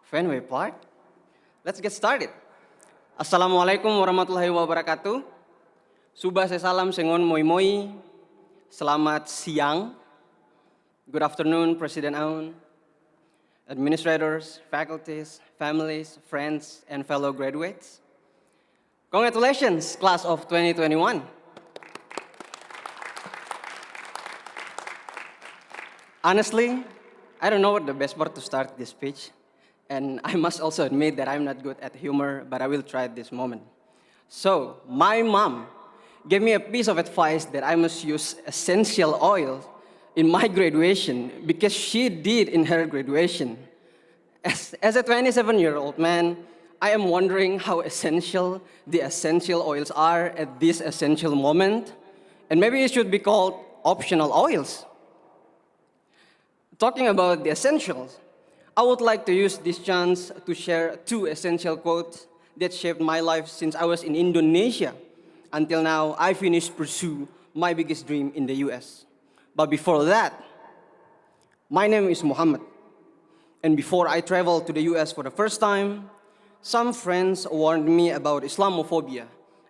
Fenway Park. Let's get started. Assalamualaikum warahmatullahi wabarakatuh. Subah salam sengon moi moi. Selamat siang. Good afternoon, President Aoun, administrators, faculties, families, friends, and fellow graduates. Congratulations, class of 2021. Honestly, I don't know what the best part to start this speech. And I must also admit that I'm not good at humor, but I will try at this moment. So, my mom gave me a piece of advice that I must use essential oil in my graduation because she did in her graduation. As a 27-year-old man, I am wondering how essential the essential oils are at this essential moment. And maybe it should be called optional oils. Talking about the essentials, I would like to use this chance to share two essential quotes that shaped my life since I was in Indonesia until now I finished pursue my biggest dream in the US. But before that, my name is Muhammad. And before I traveled to the US for the first time, some friends warned me about Islamophobia,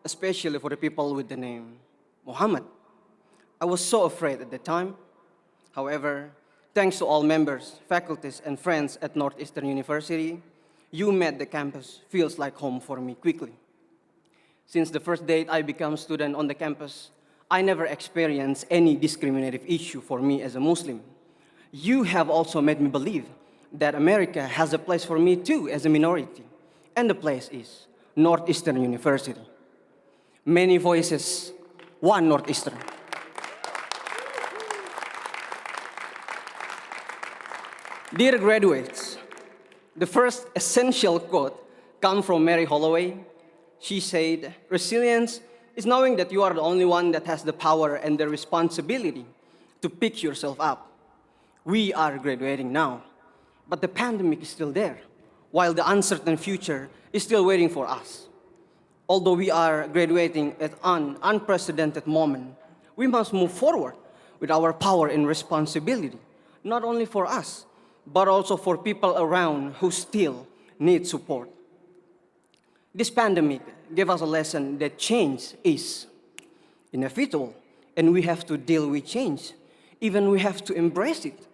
especially for the people with the name Muhammad. I was so afraid at the time. However, thanks to all members, faculties, and friends at Northeastern University, you made the campus feels like home for me quickly. Since the first day I became a student on the campus, I never experienced any discriminative issue for me as a Muslim. You have also made me believe that America has a place for me too as a minority, and the place is Northeastern University. Many voices, one Northeastern. Dear graduates, the first essential quote comes from Mary Holloway. She said, "Resilience is knowing that you are the only one that has the power and the responsibility to pick yourself up." We are graduating now, but the pandemic is still there, while the uncertain future is still waiting for us. Although we are graduating at an unprecedented moment, we must move forward with our power and responsibility, not only for us, but also for people around who still need support. This pandemic gave us a lesson that change is inevitable, and we have to deal with change. Even we have to embrace it,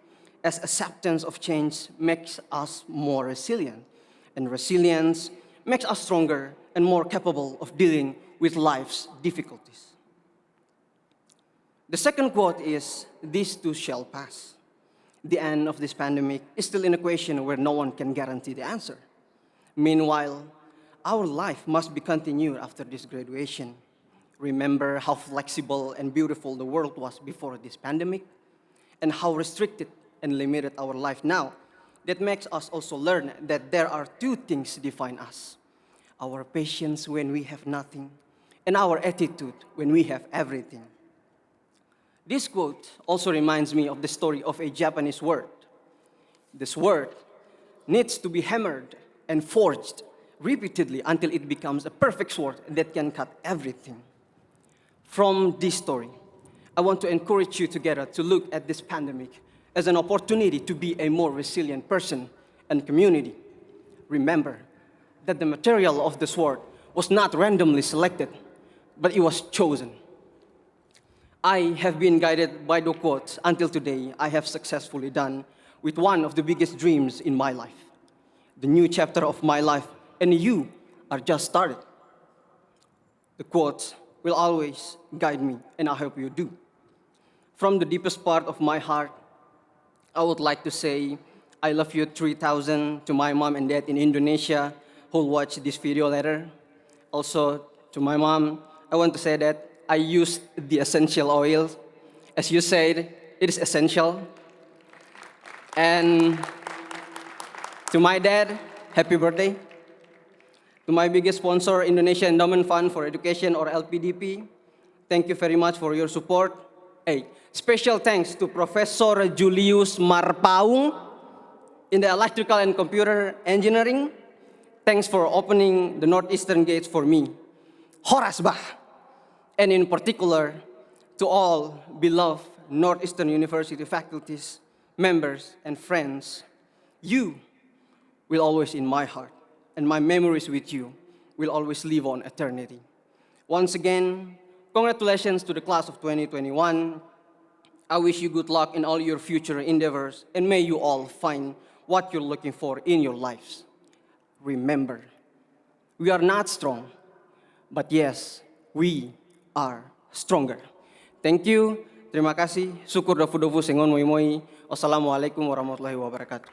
as acceptance of change makes us more resilient, and resilience makes us stronger and more capable of dealing with life's difficulties. The second quote is, "This too shall pass." The end of this pandemic is still an equation where no one can guarantee the answer. Meanwhile, our life must be continued after this graduation. Remember how flexible and beautiful the world was before this pandemic, and how restricted and limited our life now. That makes us also learn that there are two things define us: our patience when we have nothing, and our attitude when we have everything. This quote also reminds me of the story of a Japanese sword. The sword needs to be hammered and forged repeatedly until it becomes a perfect sword that can cut everything. From this story, I want to encourage you together to look at this pandemic as an opportunity to be a more resilient person and community. Remember that the material of the sword was not randomly selected, but it was chosen. I have been guided by the quotes until today. I have successfully done with one of the biggest dreams in my life. The new chapter of my life, and you are just started. The quotes will always guide me, and I hope you do. From the deepest part of my heart, I would like to say, I love you 3,000 to my mom and dad in Indonesia who will watch this video later. Also, to my mom, I want to say that I used the essential oils. As you said, it is essential. And to my dad, happy birthday. To my biggest sponsor, Indonesia Endowment Fund for Education, or LPDP, thank you very much for your support. Hey, special thanks to Professor Julius Marpaung in the Electrical and Computer Engineering. Thanks for opening the Northeastern gates for me. Horas bah! And in particular, to all beloved Northeastern University faculties, members, and friends, you will always in my heart, and my memories with you will always live on eternity. Once again, congratulations to the class of 2021. I wish you good luck in all your future endeavors, and may you all find what you're looking for in your lives. Remember, we are not strong, but yes, we are stronger. Thank you. Terima kasih. Syukur dofu-dofu sengon moi-moi. Wassalamualaikum warahmatullahi wabarakatuh.